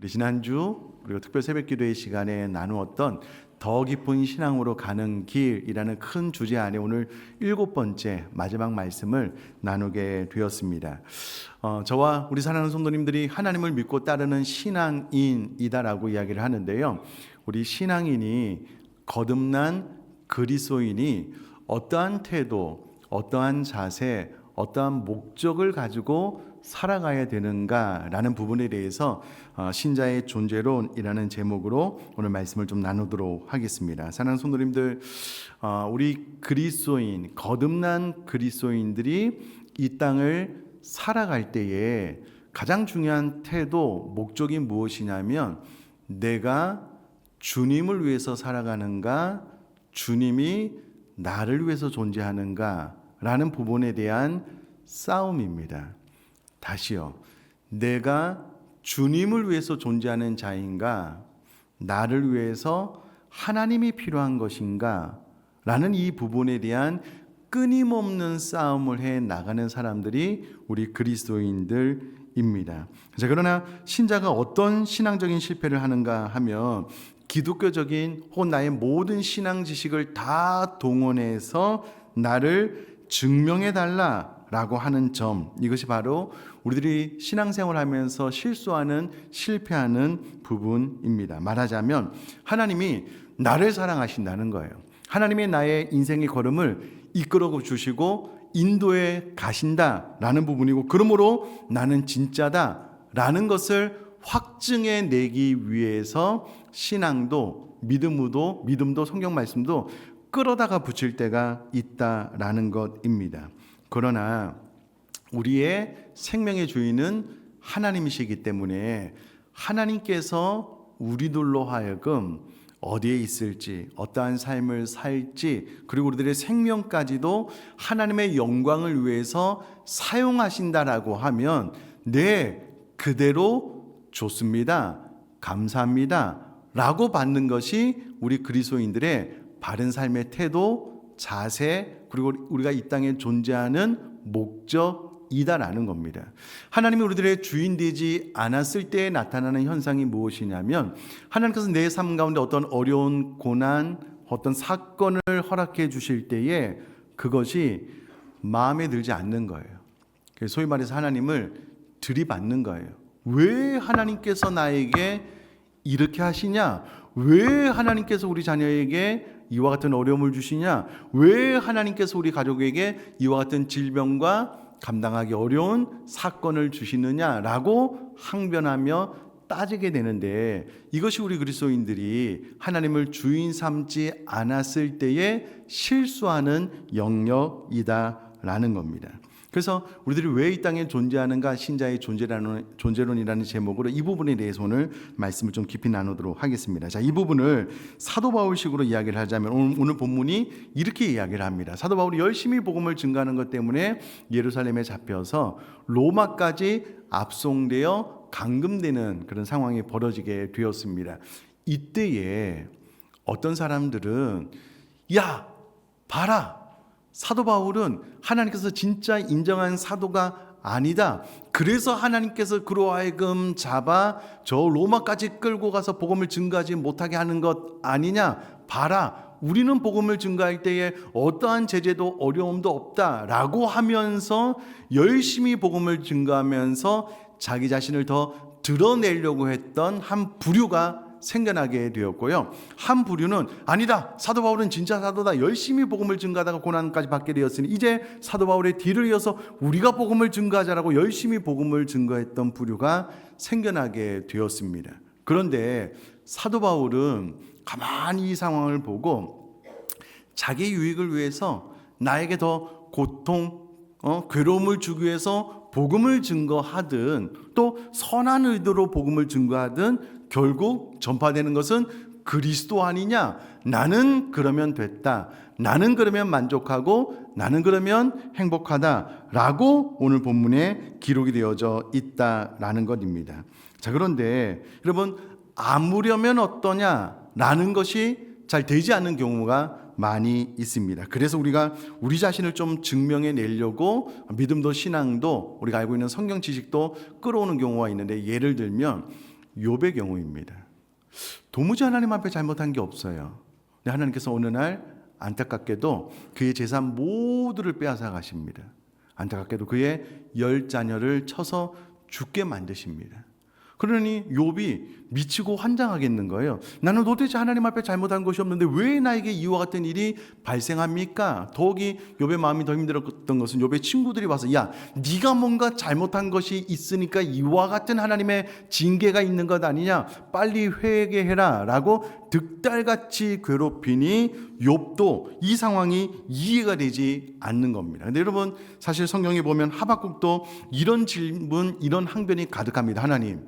우리 지난주 그리고 특별 새벽기도의 시간에 나누었던 더 깊은 신앙으로 가는 길이라는 큰 주제 안에 오늘 7번째 마지막 말씀을 나누게 되었습니다. 저와 우리 사랑하는 성도님들이 하나님을 믿고 따르는 신앙인이다라고 이야기를 하는데요. 우리 신앙인이 거듭난 그리스도인이 어떠한 태도, 어떠한 자세, 어떠한 목적을 가지고 살아가야 되는가라는 부분에 대해서 신자의 존재론이라는 제목으로 오늘 말씀을 좀 나누도록 하겠습니다. 사랑하는 성도님들, 우리 그리스도인, 거듭난 그리스도인들이 이 땅을 살아갈 때에 가장 중요한 태도, 목적이 무엇이냐면 내가 주님을 위해서 살아가는가, 주님이 나를 위해서 존재하는가 라는 부분에 대한 싸움입니다. 다시요. 내가 주님을 위해서 존재하는 자인가, 나를 위해서 하나님이 필요한 것인가 라는 이 부분에 대한 끊임없는 싸움을 해 나가는 사람들이 우리 그리스도인들입니다. 자, 그러나 신자가 어떤 신앙적인 실패를 하는가 하면 기독교적인 혹은 나의 모든 신앙 지식을 다 동원해서 나를 증명해 달라라고 하는 점, 이것이 바로 우리들이 신앙생활을 하면서 실수하는, 실패하는 부분입니다. 말하자면 하나님이 나를 사랑하신다는 거예요. 하나님이 나의 인생의 걸음을 이끌어 주시고 인도해 가신다라는 부분이고, 그러므로 나는 진짜다라는 것을 확증해 내기 위해서 신앙도 믿음도 성경 말씀도 끌어다가 붙일 때가 있다라는 것입니다. 그러나 우리의 생명의 주인은 하나님이시기 때문에 하나님께서 우리들로 하여금 어디에 있을지, 어떠한 삶을 살지, 그리고 우리들의 생명까지도 하나님의 영광을 위해서 사용하신다라고 하면 네, 그대로 좋습니다, 감사합니다 라고 받는 것이 우리 그리스도인들의 바른 삶의 태도, 자세, 그리고 우리가 이 땅에 존재하는 목적이다라는 겁니다. 하나님이 우리들의 주인 되지 않았을 때 나타나는 현상이 무엇이냐면, 하나님께서 내 삶 가운데 어떤 어려운 고난, 어떤 사건을 허락해 주실 때에 그것이 마음에 들지 않는 거예요. 소위 말해서 하나님을 들이받는 거예요. 왜 하나님께서 나에게 이렇게 하시냐? 왜 하나님께서 우리 자녀에게 이와 같은 어려움을 주시냐? 왜 하나님께서 우리 가족에게 이와 같은 질병과 감당하기 어려운 사건을 주시느냐라고 항변하며 따지게 되는데, 이것이 우리 그리스도인들이 하나님을 주인 삼지 않았을 때에 실수하는 영역이다라는 겁니다. 그래서 우리들이 왜 이 땅에 존재하는가, 신자의 존재론이라는 제목으로 이 부분에 대해서 오늘 말씀을 좀 깊이 나누도록 하겠습니다. 자, 이 부분을 사도 바울식으로 이야기를 하자면 오늘 본문이 이렇게 이야기를 합니다. 사도 바울이 열심히 복음을 증거하는 것 때문에 예루살렘에 잡혀서 로마까지 압송되어 감금되는 그런 상황이 벌어지게 되었습니다. 이때에 어떤 사람들은 야, 봐라, 사도 바울은 하나님께서 진짜 인정한 사도가 아니다, 그래서 하나님께서 그로 하여금 잡아 저 로마까지 끌고 가서 복음을 증거하지 못하게 하는 것 아니냐, 봐라, 우리는 복음을 증거할 때에 어떠한 제재도 어려움도 없다라고 하면서 열심히 복음을 증거하면서 자기 자신을 더 드러내려고 했던 한 부류가 생겨나게 되었고요. 한 부류는 아니다, 사도 바울은 진짜 사도다, 열심히 복음을 증거하다가 고난까지 받게 되었으니 이제 사도 바울의 뒤를 이어서 우리가 복음을 증거하자라고 열심히 복음을 증거했던 부류가 생겨나게 되었습니다. 그런데 사도 바울은 가만히 이 상황을 보고 자기 유익을 위해서 나에게 더 고통, 괴로움을 주기 위해서 복음을 증거하든 또 선한 의도로 복음을 증거하든 결국 전파되는 것은 그리스도 아니냐, 나는 그러면 됐다, 나는 그러면 만족하고 나는 그러면 행복하다라고 오늘 본문에 기록이 되어져 있다라는 것입니다. 자, 그런데 여러분, 아무려면 어떠냐라는 것이 잘 되지 않는 경우가 많이 있습니다. 그래서 우리가 우리 자신을 좀 증명해 내려고 믿음도 신앙도 우리가 알고 있는 성경 지식도 끌어오는 경우가 있는데, 예를 들면 욥의 경우입니다. 도무지 하나님 앞에 잘못한 게 없어요. 근데 하나님께서 어느 날 안타깝게도 그의 재산 모두를 빼앗아 가십니다. 안타깝게도 그의 10자녀를 쳐서 죽게 만드십니다. 그러니 욥이 미치고 환장하겠는 거예요. 나는 도대체 하나님 앞에 잘못한 것이 없는데 왜 나에게 이와 같은 일이 발생합니까? 더욱이 욥의 마음이 더 힘들었던 것은 욥의 친구들이 와서 야, 네가 뭔가 잘못한 것이 있으니까 이와 같은 하나님의 징계가 있는 것 아니냐? 빨리 회개해라 라고 득달같이 괴롭히니 욥도 이 상황이 이해가 되지 않는 겁니다. 근데 여러분, 사실 성경에 보면 하박국도 이런 질문, 이런 항변이 가득합니다. 하나님,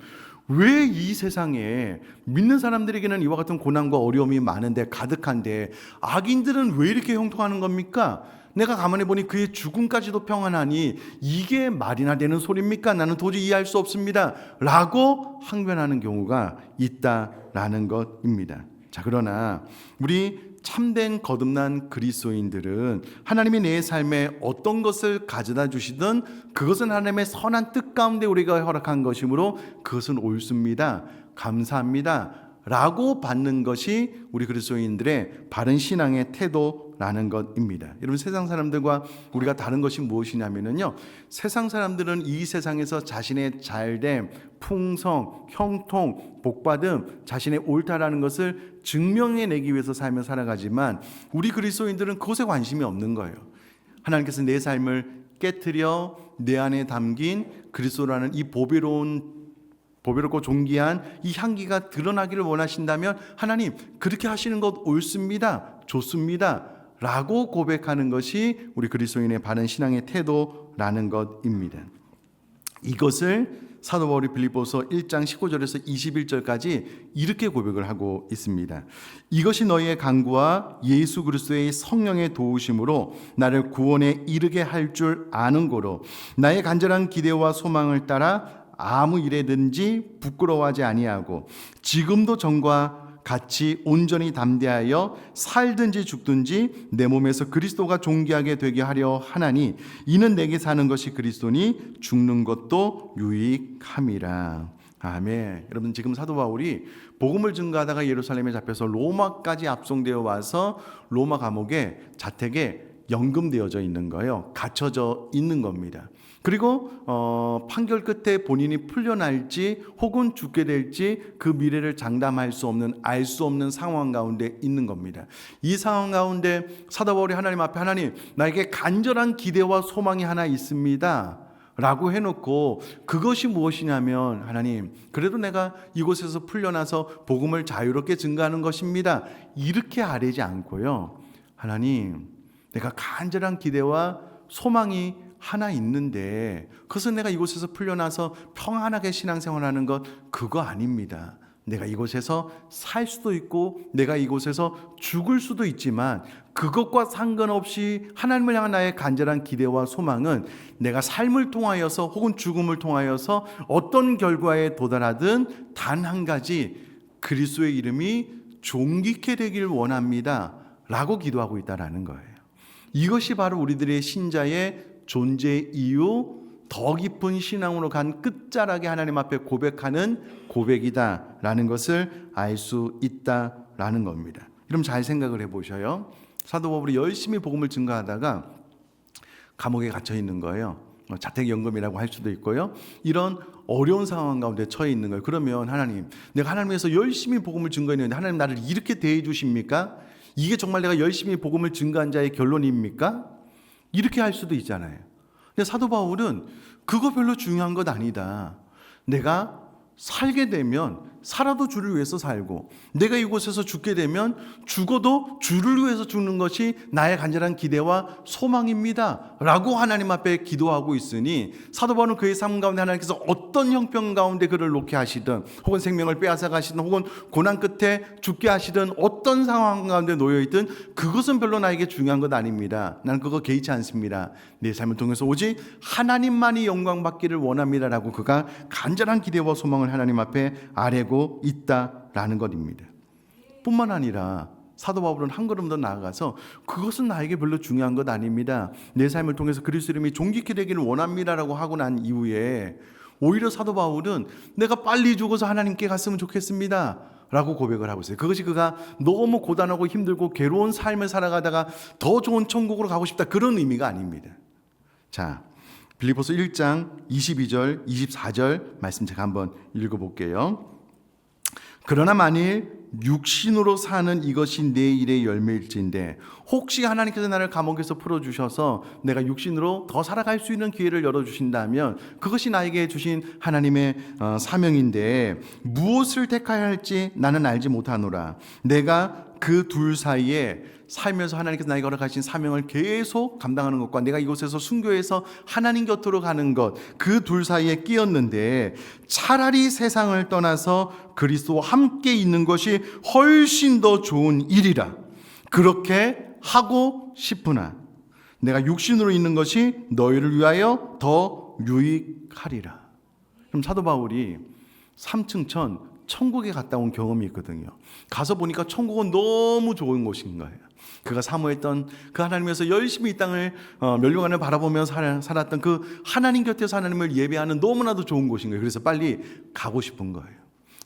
왜 이 세상에 믿는 사람들에게는 이와 같은 고난과 어려움이 많은데 가득한데 악인들은 왜 이렇게 형통하는 겁니까? 내가 가만히 보니 그의 죽음까지도 평안하니 이게 말이나 되는 소리입니까? 나는 도저히 이해할 수 없습니다 라고 항변하는 경우가 있다라는 것입니다. 자, 그러나 우리 참된 거듭난 그리스도인들은 하나님이 내 삶에 어떤 것을 가져다 주시든 그것은 하나님의 선한 뜻 가운데 우리가 허락한 것이므로 그것은 옳습니다, 감사합니다 라고 받는 것이 우리 그리스도인들의 바른 신앙의 태도라는 것입니다. 여러분, 세상 사람들과 우리가 다른 것이 무엇이냐면요, 세상 사람들은 이 세상에서 자신의 잘됨, 풍성, 형통, 복받음, 자신의 옳다라는 것을 증명해내기 위해서 삶을 살아가지만 우리 그리스도인들은 그것에 관심이 없는 거예요. 하나님께서 내 삶을 깨트려 내 안에 담긴 그리스도라는 이 보배롭고 존귀한 이 향기가 드러나기를 원하신다면 하나님, 그렇게 하시는 것 옳습니다, 좋습니다 라고 고백하는 것이 우리 그리스도인의 바른 신앙의 태도라는 것입니다. 이것을 사도 바울이 빌립보서 1장 19절에서 21절까지 이렇게 고백을 하고 있습니다. 이것이 너희의 간구와 예수 그리스도의 성령의 도우심으로 나를 구원에 이르게 할 줄 아는 고로 나의 간절한 기대와 소망을 따라 아무 일에든지 부끄러워하지 아니하고 지금도 전과 같이 온전히 담대하여 살든지 죽든지 내 몸에서 그리스도가 존귀하게 되게 하려 하나니 이는 내게 사는 것이 그리스도니 죽는 것도 유익함이라. 아멘. 여러분, 지금 사도 바울이 복음을 증거하다가 예루살렘에 잡혀서 로마까지 압송되어 와서 로마 감옥에 자택에 연금되어져 있는 거예요. 갇혀져 있는 겁니다. 그리고 판결 끝에 본인이 풀려날지 혹은 죽게 될지 그 미래를 장담할 수 없는, 알 수 없는 상황 가운데 있는 겁니다. 이 상황 가운데 사도 바울이 하나님 앞에 하나님, 나에게 간절한 기대와 소망이 하나 있습니다 라고 해놓고 그것이 무엇이냐면 하나님, 그래도 내가 이곳에서 풀려나서 복음을 자유롭게 증거하는 것입니다 이렇게 아뢰지 않고요, 하나님, 내가 간절한 기대와 소망이 하나 있는데 그것은 내가 이곳에서 풀려나서 평안하게 신앙생활하는 것, 그거 아닙니다. 내가 이곳에서 살 수도 있고 내가 이곳에서 죽을 수도 있지만 그것과 상관없이 하나님을 향한 나의 간절한 기대와 소망은 내가 삶을 통하여서 혹은 죽음을 통하여서 어떤 결과에 도달하든 단 한 가지, 그리스도의 이름이 존귀케 되길 원합니다 라고 기도하고 있다는 거예요. 이것이 바로 우리들의 신자의 존재 이유, 더 깊은 신앙으로 간 끝자락에 하나님 앞에 고백하는 고백이다라는 것을 알 수 있다라는 겁니다. 여러분, 잘 생각을 해보셔요. 사도 바울이 열심히 복음을 증거하다가 감옥에 갇혀 있는 거예요. 자택연금이라고 할 수도 있고요. 이런 어려운 상황 가운데 처해 있는 거예요. 그러면 하나님, 내가 하나님에서 열심히 복음을 증거했는데 하나님 나를 이렇게 대해 주십니까? 이게 정말 내가 열심히 복음을 증거한 자의 결론입니까? 이렇게 할 수도 있잖아요. 근데 사도 바울은 그거 별로 중요한 것 아니다. 내가 살게 되면 살아도 주를 위해서 살고 내가 이곳에서 죽게 되면 죽어도 주를 위해서 죽는 것이 나의 간절한 기대와 소망입니다 라고 하나님 앞에 기도하고 있으니 사도 바울은 그의 삶 가운데 하나님께서 어떤 형편 가운데 그를 놓게 하시든 혹은 생명을 빼앗아 가시든 혹은 고난 끝에 죽게 하시든 어떤 상황 가운데 놓여있든 그것은 별로 나에게 중요한 것 아닙니다. 나는 그거 개의치 않습니다. 내 삶을 통해서 오직 하나님만이 영광 받기를 원합니다 라고 그가 간절한 기대와 소망을 하나님 앞에 아뢰고 있다라는 것입니다. 뿐만 아니라 사도 바울은 한 걸음 더 나아가서 그것은 나에게 별로 중요한 것 아닙니다. 내 삶을 통해서 그리스도 이름이 존귀케 되기를 원합니다라고 하고 난 이후에 오히려 사도 바울은 내가 빨리 죽어서 하나님께 갔으면 좋겠습니다 라고 고백을 하고 있어요. 그것이 그가 너무 고단하고 힘들고 괴로운 삶을 살아가다가 더 좋은 천국으로 가고 싶다, 그런 의미가 아닙니다. 자, 빌립보서 1장 22절 24절 말씀 제가 한번 읽어볼게요. 그러나 만일 육신으로 사는 이것이 내 일의 열매일진데 혹시 하나님께서 나를 감옥에서 풀어주셔서 내가 육신으로 더 살아갈 수 있는 기회를 열어주신다면 그것이 나에게 주신 하나님의 사명인데 무엇을 택하여야 할지 나는 알지 못하노라. 내가 그 둘 사이에 살면서 하나님께서 나에게 허락하신 사명을 계속 감당하는 것과 내가 이곳에서 순교해서 하나님 곁으로 가는 것, 그 둘 사이에 끼었는데 차라리 세상을 떠나서 그리스도와 함께 있는 것이 훨씬 더 좋은 일이라. 그렇게 하고 싶으나 내가 육신으로 있는 것이 너희를 위하여 더 유익하리라. 그럼 사도 바울이 3층 천 천국에 갔다 온 경험이 있거든요. 가서 보니까 천국은 너무 좋은 곳인 거예요. 그가 사모했던 그 하나님에서 열심히 이 땅을 멸류관을 바라보며 살았던 그 하나님 곁에서 하나님을 예배하는 너무나도 좋은 곳인 거예요. 그래서 빨리 가고 싶은 거예요.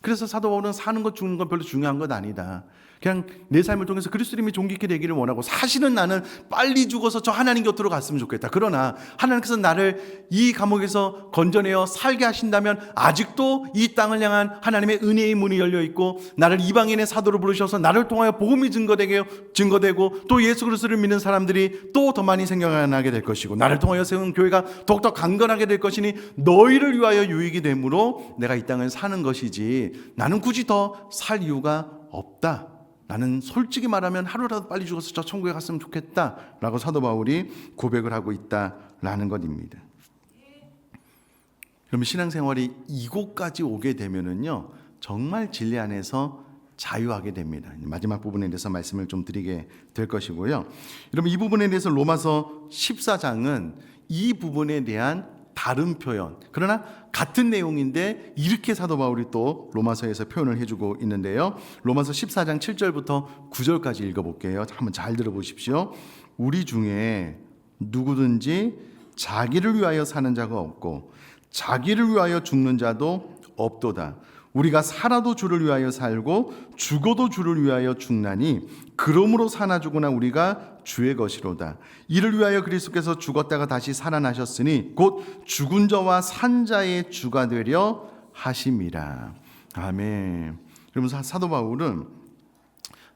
그래서 사도 바울은 사는 것 죽는 건 별로 중요한 것 아니다. 그냥 내 삶을 통해서 그리스도님이 존귀케 되기를 원하고 사실은 나는 빨리 죽어서 저 하나님 곁으로 갔으면 좋겠다. 그러나 하나님께서 나를 이 감옥에서 건져내어 살게 하신다면 아직도 이 땅을 향한 하나님의 은혜의 문이 열려 있고 나를 이방인의 사도로 부르셔서 나를 통하여 복음이 증거되고 또 예수 그리스도를 믿는 사람들이 또 더 많이 생겨나게 될 것이고 나를 통하여 세운 교회가 더욱더 강건하게 될 것이니 너희를 위하여 유익이 되므로 내가 이 땅을 사는 것이지 나는 굳이 더 살 이유가 없다. 나는 솔직히 말하면 하루라도 빨리 죽어서 저 천국에 갔으면 좋겠다라고 사도 바울이 고백을 하고 있다라는 것입니다. 그러면 신앙생활이 이곳까지 오게 되면은요 정말 진리 안에서 자유하게 됩니다. 마지막 부분에 대해서 말씀을 좀 드리게 될 것이고요. 여러분 이 부분에 대해서 로마서 14장은 이 부분에 대한 다른 표현, 그러나 같은 내용인데 이렇게 사도 바울이 또 로마서에서 표현을 해주고 있는데요. 로마서 14장 7절부터 9절까지 읽어볼게요. 한번 잘 들어보십시오. 우리 중에 누구든지 자기를 위하여 사는 자가 없고 자기를 위하여 죽는 자도 없도다. 우리가 살아도 주를 위하여 살고 죽어도 주를 위하여 죽나니 그러므로 사나 죽으나 우리가 주의 것이로다. 이를 위하여 그리스도께서 죽었다가 다시 살아나셨으니 곧 죽은 자와 산 자의 주가 되려 하심이라. 아멘. 그러면서 사도 바울은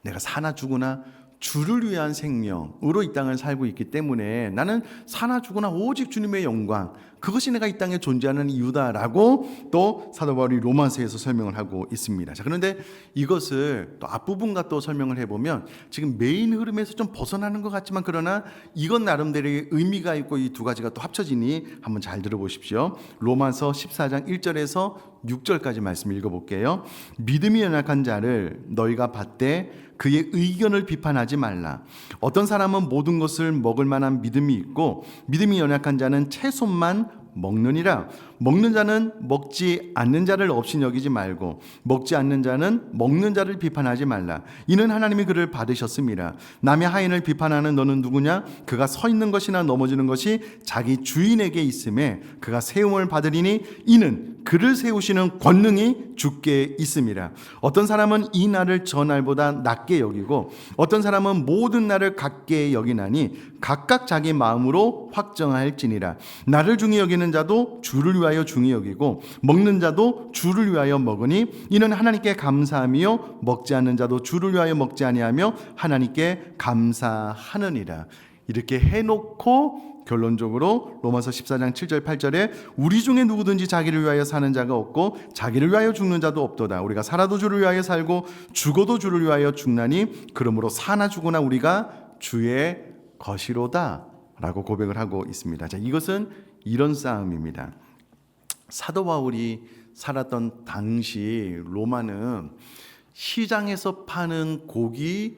내가 사나 죽으나 주를 위한 생명으로 이 땅을 살고 있기 때문에 나는 사나 죽으나 오직 주님의 영광, 그것이 내가 이 땅에 존재하는 이유다라고 또 사도 바울이 로마서에서 설명을 하고 있습니다. 자, 그런데 이것을 또 앞부분과 또 설명을 해보면 지금 메인 흐름에서 좀 벗어나는 것 같지만 그러나 이건 나름대로의 의미가 있고 이 두 가지가 또 합쳐지니 한번 잘 들어보십시오. 로마서 14장 1절에서 6절까지 말씀 읽어볼게요. 믿음이 연약한 자를 너희가 받되 그의 의견을 비판하지 말라. 어떤 사람은 모든 것을 먹을 만한 믿음이 있고 믿음이 연약한 자는 채소만 먹느니라. 먹는 자는 먹지 않는 자를 없이 여기지 말고 먹지 않는 자는 먹는 자를 비판하지 말라. 이는 하나님이 그를 받으셨음이라. 남의 하인을 비판하는 너는 누구냐? 그가 서 있는 것이나 넘어지는 것이 자기 주인에게 있음에 그가 세움을 받으리니 이는 그를 세우시는 권능이 주께 있음이라. 어떤 사람은 이 날을 저 날보다 낮게 여기고 어떤 사람은 모든 날을 같게 여기나니 각각 자기 마음으로 확정할지니라. 나를 중히 여기는 자도 주를 위하여 중히 여기고 먹는 자도 주를 위하여 먹으니 이는 하나님께 감사하며 먹지 않는 자도 주를 위하여 먹지 아니하며 하나님께 감사하느니라. 이렇게 해놓고 결론적으로 로마서 14장 7절 8절에 우리 중에 누구든지 자기를 위하여 사는 자가 없고 자기를 위하여 죽는 자도 없도다. 우리가 살아도 주를 위하여 살고 죽어도 주를 위하여 죽나니 그러므로 사나 죽으나 우리가 주의 것이로다 라고 고백을 하고 있습니다. 자, 이것은 이런 싸움입니다. 사도 바울이 살았던 당시 로마는 시장에서 파는 고기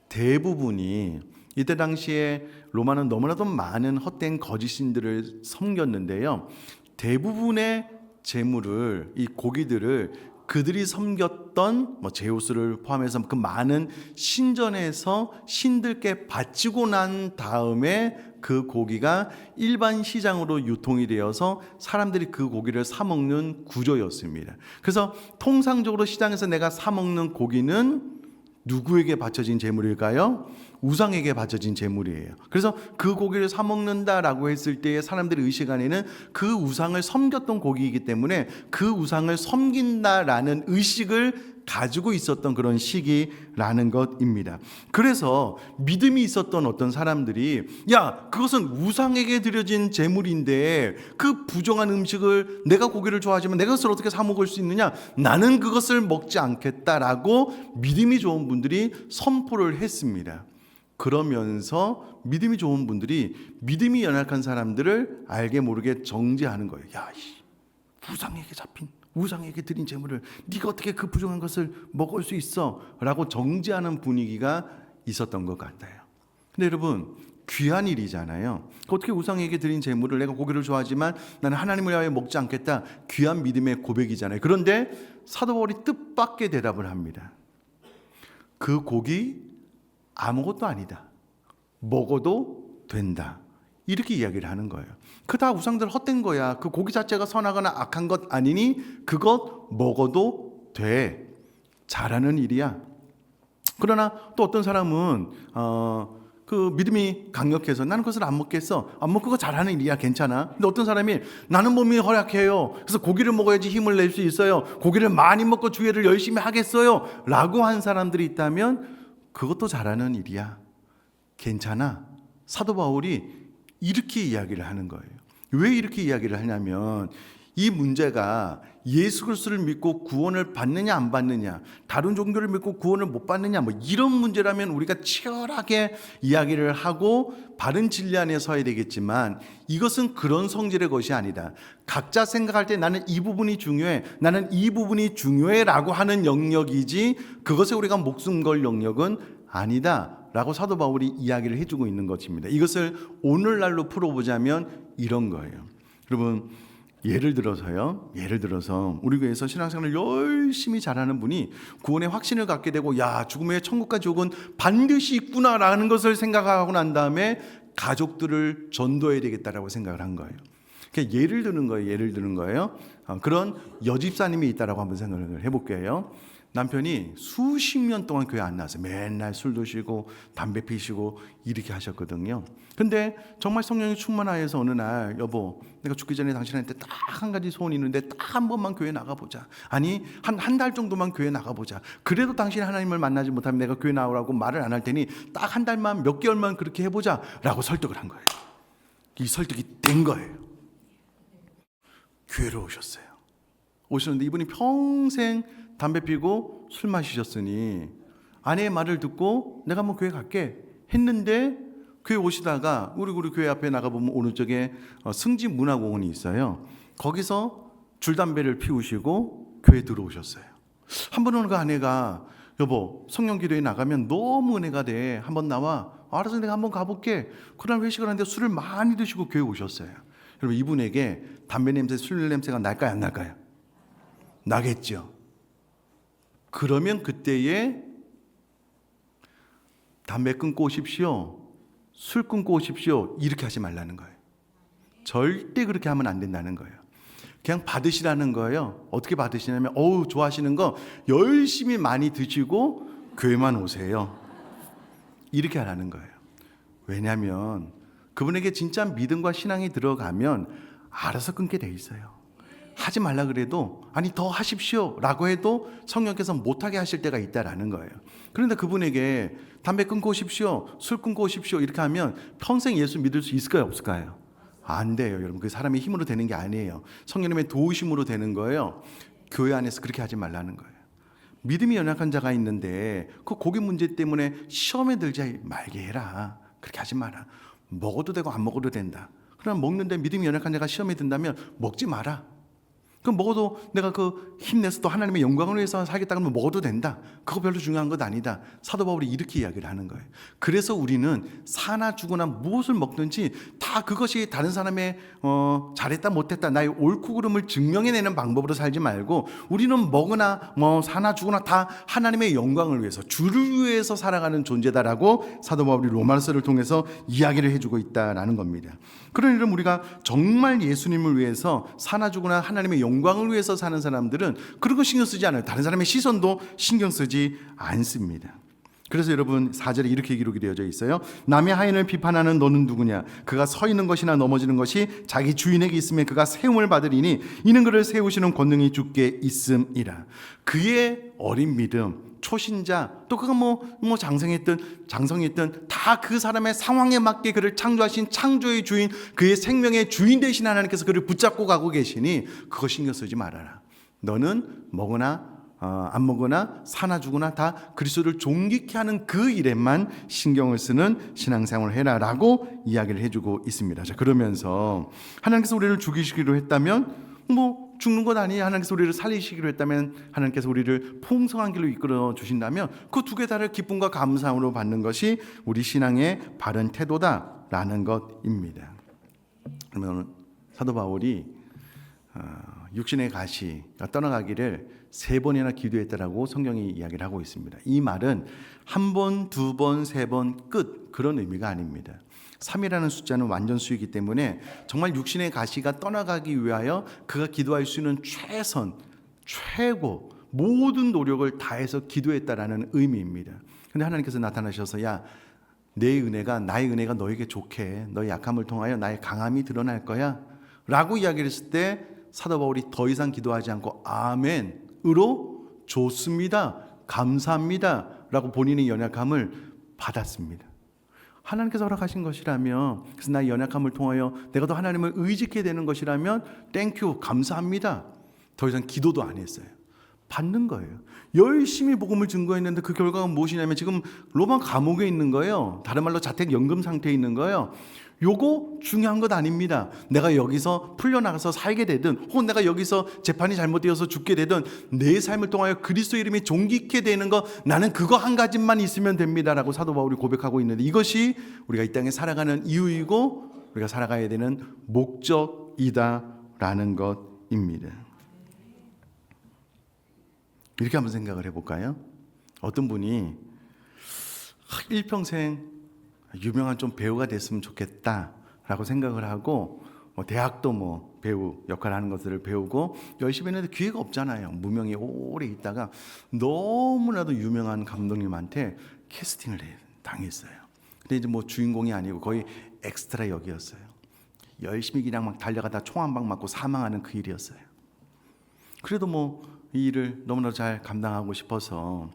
대부분이 이때 당시에 로마는 너무나도 많은 헛된 거짓신들을 섬겼는데요. 대부분의 재물을, 이 고기들을 그들이 섬겼던 제우스를 포함해서 그 많은 신전에서 신들께 바치고 난 다음에 그 고기가 일반 시장으로 유통이 되어서 사람들이 그 고기를 사 먹는 구조였습니다. 그래서 통상적으로 시장에서 내가 사 먹는 고기는 누구에게 바쳐진 제물일까요? 우상에게 바쳐진 제물이에요. 그래서 그 고기를 사 먹는다라고 했을 때의 사람들의 의식 안에는 그 우상을 섬겼던 고기이기 때문에 그 우상을 섬긴다라는 의식을 가지고 있었던 그런 시기라는 것입니다. 그래서 믿음이 있었던 어떤 사람들이 야, 그것은 우상에게 드려진 제물인데 그 부정한 음식을, 내가 고기를 좋아하지만 내가 그것을 어떻게 사 먹을 수 있느냐? 나는 그것을 먹지 않겠다라고 믿음이 좋은 분들이 선포를 했습니다. 그러면서 믿음이 좋은 분들이 믿음이 연약한 사람들을 알게 모르게 정죄하는 거예요. 야, 우상에게 잡힌, 우상에게 드린 제물을 네가 어떻게 그 부정한 것을 먹을 수 있어? 라고 정죄하는 분위기가 있었던 것 같아요. 근데 여러분, 귀한 일이잖아요. 어떻게 우상에게 드린 제물을, 내가 고기를 좋아하지만 나는 하나님을 위하여 먹지 않겠다, 귀한 믿음의 고백이잖아요. 그런데 사도 바울이 뜻밖의 대답을 합니다. 그 고기 아무것도 아니다, 먹어도 된다, 이렇게 이야기를 하는 거예요. 그 다 우상들 헛된 거야. 그 고기 자체가 선하거나 악한 것 아니니 그것 먹어도 돼, 잘하는 일이야. 그러나 또 어떤 사람은 그 믿음이 강력해서 나는 그것을 안 먹겠어, 안 먹고 그거 잘하는 일이야, 괜찮아. 근데 어떤 사람이 나는 몸이 허약해요, 그래서 고기를 먹어야지 힘을 낼 수 있어요, 고기를 많이 먹고 주의를 열심히 하겠어요 라고 한 사람들이 있다면 그것도 잘하는 일이야, 괜찮아. 사도 바울이 이렇게 이야기를 하는 거예요. 왜 이렇게 이야기를 하냐면 이 문제가 예수 그리스도를 믿고 구원을 받느냐 안 받느냐, 다른 종교를 믿고 구원을 못 받느냐, 뭐 이런 문제라면 우리가 치열하게 이야기를 하고 바른 진리 안에 서야 되겠지만 이것은 그런 성질의 것이 아니다. 각자 생각할 때 나는 이 부분이 중요해, 나는 이 부분이 중요해 라고 하는 영역이지 그것에 우리가 목숨 걸 영역은 아니다 라고 사도 바울이 이야기를 해주고 있는 것입니다. 이것을 오늘날로 풀어보자면 이런 거예요. 여러분, 예를 들어서 우리 교회에서 신앙생활을 열심히 잘하는 분이 구원의 확신을 갖게 되고 야, 죽음의 천국까지 오건 반드시 있구나라는 것을 생각하고 난 다음에 가족들을 전도해야 되겠다라고 생각을 한 거예요. 예를 드는 거예요. 그런 여집사님이 있다라고 한번 생각을 해볼게요. 남편이 수십 년 동안 교회 안 나왔어요. 맨날 술 드시고 담배 피시고 이렇게 하셨거든요. 근데 정말 성령이 충만하여서 어느 날 여보, 내가 죽기 전에 당신한테 딱 한 가지 소원이 있는데 딱 한 번만 교회 나가보자. 아니 한 달 정도만 교회 나가보자. 그래도 당신이 하나님을 만나지 못하면 내가 교회 나오라고 말을 안 할 테니 딱 한 달만, 몇 개월만 그렇게 해보자 라고 설득을 한 거예요. 이 설득이 된 거예요. 교회로 오셨는데 이분이 평생 담배 피고 술 마시셨으니 아내의 말을 듣고 내가 한번 교회 갈게 했는데 교회 오시다가 우리 교회 앞에 나가보면 오른쪽에 승지문화공원이 있어요. 거기서 줄담배를 피우시고 교회 들어오셨어요. 한 번은 그 아내가 여보, 성령기도에 나가면 너무 은혜가 돼, 한번 나와. 알아서 내가 한번 가볼게. 그날 회식을 하는데 술을 많이 드시고 교회 오셨어요. 여러분, 이분에게 담배 냄새, 술 냄새가 날까요 안 날까요? 나겠죠. 그러면 그때에 담배 끊고 오십시오, 술 끊고 오십시오 이렇게 하지 말라는 거예요. 절대 그렇게 하면 안 된다는 거예요. 그냥 받으시라는 거예요. 어떻게 받으시냐면 어우, 좋아하시는 거 열심히 많이 드시고 교회만 오세요, 이렇게 하라는 거예요. 왜냐하면 그분에게 진짜 믿음과 신앙이 들어가면 알아서 끊게 돼 있어요. 하지 말라 그래도 아니 더 하십시오 라고 해도 성령께서 못하게 하실 때가 있다라는 거예요. 그런데 그분에게 담배 끊고 오십시오, 술 끊고 오십시오 이렇게 하면 평생 예수 믿을 수 있을까요 없을까요? 안 돼요. 여러분, 그 사람의 힘으로 되는 게 아니에요. 성령님의 도우심으로 되는 거예요. 교회 안에서 그렇게 하지 말라는 거예요. 믿음이 연약한 자가 있는데 그 고기 문제 때문에 시험에 들지 말게 해라. 그렇게 하지 마라. 먹어도 되고 안 먹어도 된다. 그러나 먹는데 믿음이 연약한 자가 시험에 든다면 먹지 마라. 그럼 먹어도 내가 그 힘내서 또 하나님의 영광을 위해서 살겠다 그러면 먹어도 된다. 그거 별로 중요한 것 아니다. 사도 바울이 이렇게 이야기를 하는 거예요. 그래서 우리는 사나 죽으나 무엇을 먹든지 다 그것이 다른 사람의 잘했다 못했다 나의 옳고 그름을 증명해내는 방법으로 살지 말고 우리는 먹으나 사나 죽으나 다 하나님의 영광을 위해서 주를 위해서 살아가는 존재다라고 사도 바울이 로마서를 통해서 이야기를 해주고 있다라는 겁니다. 그러니 우리가 정말 예수님을 위해서 사나 죽으나 하나님의 영광을 위해서 사는 사람들은 그런 거 신경 쓰지 않아요. 다른 사람의 시선도 신경 쓰지 않습니다. 그래서 여러분 4절에 이렇게 기록이 되어져 있어요. 남의 하인을 비판하는 너는 누구냐? 그가 서 있는 것이나 넘어지는 것이 자기 주인에게 있으면 그가 세움을 받으리니 이는 그를 세우시는 권능이 주께 있음이라. 그의 어린 믿음, 초신자, 또 그가 장성했든 다 그 사람의 상황에 맞게 그를 창조하신 창조의 주인, 그의 생명의 주인 되신 하나님께서 그를 붙잡고 가고 계시니 그거 신경 쓰지 말아라. 너는 먹으나 안 먹으나 사나 죽으나 다 그리스도를 존귀케 하는 그 일에만 신경을 쓰는 신앙생활을 해라라고 이야기를 해주고 있습니다. 자, 그러면서 하나님께서 우리를 죽이시기로 했다면 죽는 것 아니에요. 하나님께서 우리를 살리시기로 했다면, 하나님께서 우리를 풍성한 길로 이끌어 주신다면 그 두 개 다를 기쁨과 감사함으로 받는 것이 우리 신앙의 바른 태도다라는 것입니다. 그러면 사도 바울이 육신의 가시가 떠나가기를 3번이나 기도했다라고 성경이 이야기를 하고 있습니다. 이 말은 1번, 2번, 3번 끝 그런 의미가 아닙니다. 3이라는 숫자는 완전 수이기 때문에 정말 육신의 가시가 떠나가기 위하여 그가 기도할 수 있는 최선, 최고 모든 노력을 다해서 기도했다라는 의미입니다. 그런데 하나님께서 나타나셔서 나의 은혜가 너에게 좋게 너의 약함을 통하여 나의 강함이 드러날 거야 라고 이야기를 했을 때 사도 바울이 더 이상 기도하지 않고 아멘으로 좋습니다, 감사합니다 라고 본인의 연약함을 받았습니다. 하나님께서 허락하신 것이라면, 그래서 나의 연약함을 통하여 내가 더 하나님을 의지하게 되는 것이라면 땡큐, 감사합니다. 더 이상 기도도 안 했어요. 받는 거예요. 열심히 복음을 증거했는데 그 결과가 무엇이냐면 지금 로마 감옥에 있는 거예요. 다른 말로 자택 연금 상태에 있는 거예요. 요거 중요한 것 아닙니다. 내가 여기서 풀려나가서 살게 되든 혹은 내가 여기서 재판이 잘못되어서 죽게 되든 내 삶을 통하여 그리스도 이름이 존귀케 되는 거, 나는 그거 한 가지만 있으면 됩니다라고 사도 바울이 고백하고 있는데, 이것이 우리가 이 땅에 살아가는 이유이고 우리가 살아가야 되는 목적이다라는 것입니다. 이렇게 한번 생각을 해볼까요? 어떤 분이 일평생 유명한 좀 배우가 됐으면 좋겠다라고 생각을 하고 대학도 배우 역할을 하는 것들을 배우고 열심히 했는데 기회가 없잖아요. 무명에 오래 있다가 너무나도 유명한 감독님한테 캐스팅을 당했어요. 근데 이제 주인공이 아니고 거의 엑스트라 역이었어요. 열심히 그냥 막 달려가다 총 한 방 맞고 사망하는 그 일이었어요. 그래도 이 일을 너무나도 잘 감당하고 싶어서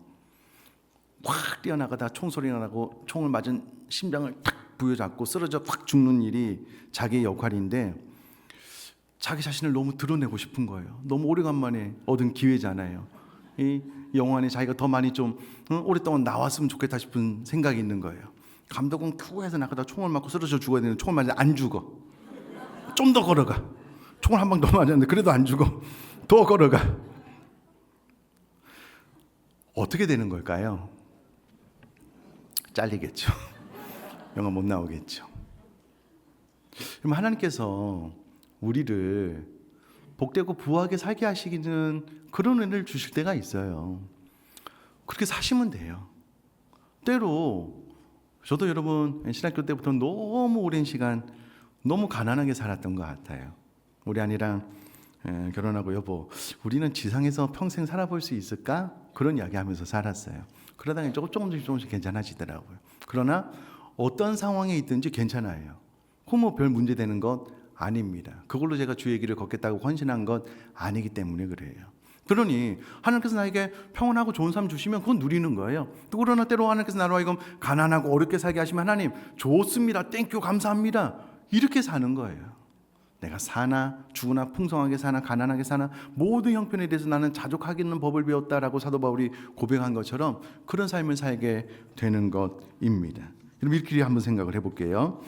확 뛰어나가다 총소리가 나고 총을 맞은 심장을 탁 부여잡고 쓰러져 확 죽는 일이 자기의 역할인데, 자기 자신을 너무 드러내고 싶은 거예요. 너무 오래간만에 얻은 기회잖아요. 이 영화 안에 자기가 더 많이 좀 오랫동안 나왔으면 좋겠다 싶은 생각이 있는 거예요. 감독은 투구해서 나가다 총을 맞고 쓰러져 죽어야 되는데 총을 맞으면 안 죽어. 좀 더 걸어가. 총을 한 방 더 맞았는데 그래도 안 죽어. 더 걸어가. 어떻게 되는 걸까요? 잘리겠죠. 영화 못 나오겠죠. 그럼 하나님께서 우리를 복되고 부하게 살게 하시기는 그런 은혜를 주실 때가 있어요. 그렇게 사시면 돼요. 때로 저도 여러분 신학교 때부터 너무 오랜 시간 너무 가난하게 살았던 것 같아요. 우리 아내랑 결혼하고 여보, 우리는 지상에서 평생 살아볼 수 있을까? 그런 이야기하면서 살았어요. 그러다가 조금씩 괜찮아지더라고요. 그러나 어떤 상황에 있든지 괜찮아요. 그거 별 문제 되는 것 아닙니다. 그걸로 제가 주의 길을 걷겠다고 헌신한 것 아니기 때문에 그래요. 그러니 하나님께서 나에게 평온하고 좋은 삶 주시면 그건 누리는 거예요. 또 그러나 때로 하나님께서 나로 하여금 가난하고 어렵게 살게 하시면 하나님 좋습니다, 땡큐, 감사합니다, 이렇게 사는 거예요. 내가 사나 죽으나 풍성하게 사나 가난하게 사나 모든 형편에 대해서 나는 자족하겠는 법을 배웠다라고 사도 바울이 고백한 것처럼 그런 삶을 살게 되는 것입니다. 그럼 이렇게 한번 생각을 해볼게요.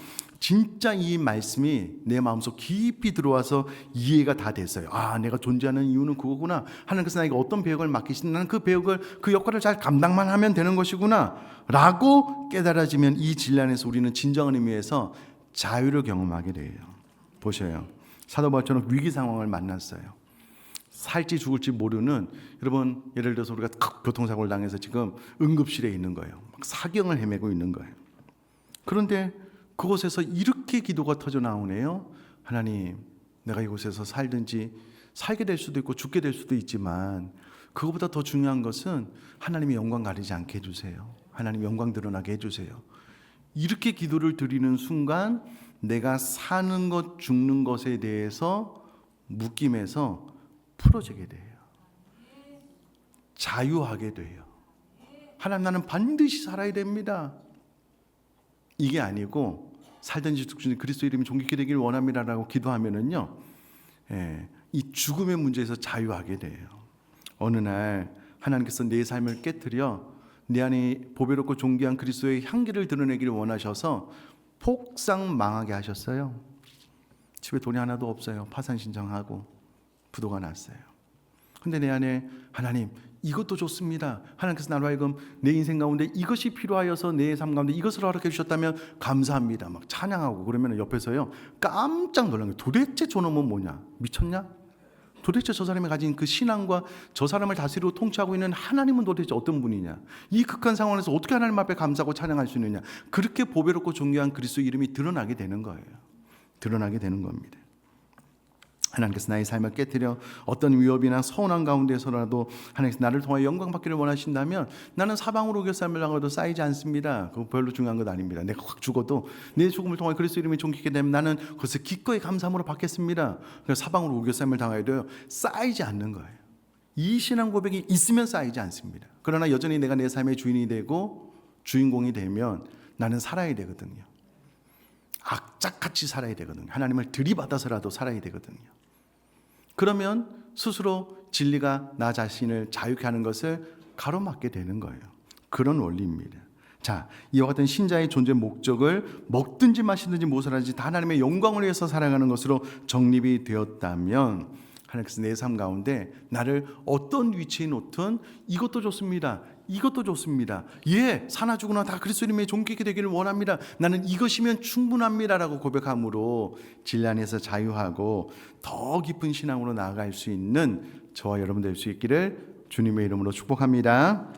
진짜 이 말씀이 내 마음속 깊이 들어와서 이해가 다 됐어요. 아, 내가 존재하는 이유는 그거구나. 하나님께서 나에게 어떤 배역을 맡기신, 나는 그 배역을, 그 역할을 잘 감당만 하면 되는 것이구나 라고 깨달아지면 이 진리 안에서 우리는 진정한 의미에서 자유를 경험하게 돼요. 보셔요. 사도 바울처럼 위기 상황을 만났어요. 살지 죽을지 모르는, 여러분 예를 들어서 우리가 교통사고를 당해서 지금 응급실에 있는 거예요. 막 사경을 헤매고 있는 거예요. 그런데 그곳에서 이렇게 기도가 터져 나오네요. 하나님, 내가 이곳에서 살든지 살게 될 수도 있고 죽게 될 수도 있지만 그것보다 더 중요한 것은 하나님의 영광 가리지 않게 해주세요. 하나님 영광 드러나게 해주세요. 이렇게 기도를 드리는 순간 내가 사는 것 죽는 것에 대해서 묶임에서 풀어지게 돼요. 자유하게 돼요. 하나님, 나는 반드시 살아야 됩니다. 이게 아니고 살든지 죽든지 그리스도 이름이 존귀케 되길 원합니다라고 기도하면은요, 이 죽음의 문제에서 자유하게 돼요. 어느 날 하나님께서 내 삶을 깨트려 내 안에 보배롭고 존귀한 그리스도의 향기를 드러내기를 원하셔서 폭삭 망하게 하셨어요. 집에 돈이 하나도 없어요. 파산 신청하고 부도가 났어요. 근데 내 안에 하나님, 이것도 좋습니다. 하나님께서 나로 하여금 내 인생 가운데 이것이 필요하여서 내 삶 가운데 이것을 허락해 주셨다면 감사합니다. 막 찬양하고 그러면 옆에서요 깜짝 놀란 거예요. 도대체 저놈은 뭐냐? 미쳤냐? 도대체 저 사람이 가진 그 신앙과 저 사람을 다스리고 통치하고 있는 하나님은 도대체 어떤 분이냐? 이 극한 상황에서 어떻게 하나님 앞에 감사하고 찬양할 수 있느냐? 그렇게 보배롭고 존귀한 그리스도 이름이 드러나게 되는 거예요. 드러나게 되는 겁니다. 하나님께서 나의 삶을 깨뜨려 어떤 위협이나 서운한 가운데서라도 하나님께서 나를 통하여 영광 받기를 원하신다면 나는 사방으로 우겨 삶을 당해도 쌓이지 않습니다. 그거 별로 중요한 것 아닙니다. 내가 확 죽어도 내 죽음을 통하여 그리스도 이름이 존귀케 되면 나는 그것을 기꺼이 감사함으로 받겠습니다. 그래서 사방으로 우겨 삶을 당하여도 쌓이지 않는 거예요. 이 신앙 고백이 있으면 쌓이지 않습니다. 그러나 여전히 내가 내 삶의 주인이 되고 주인공이 되면 나는 살아야 되거든요. 악착같이 살아야 되거든요. 하나님을 들이받아서라도 살아야 되거든요. 그러면 스스로 진리가 나 자신을 자유케 하는 것을 가로막게 되는 거예요. 그런 원리입니다. 자, 이와 같은 신자의 존재 목적을 먹든지 마시든지 무엇을 하든지 다 하나님의 영광을 위해서 살아가는 것으로 정립이 되었다면 하나님께서 내 삶 가운데 나를 어떤 위치에 놓든 이것도 좋습니다. 이것도 좋습니다. 예, 사나 죽으나 다 그리스도 이름에 존귀케 되기를 원합니다. 나는 이것이면 충분합니다라고 고백함으로 진리 안에서 자유하고 더 깊은 신앙으로 나아갈 수 있는 저와 여러분 될 수 있기를 주님의 이름으로 축복합니다.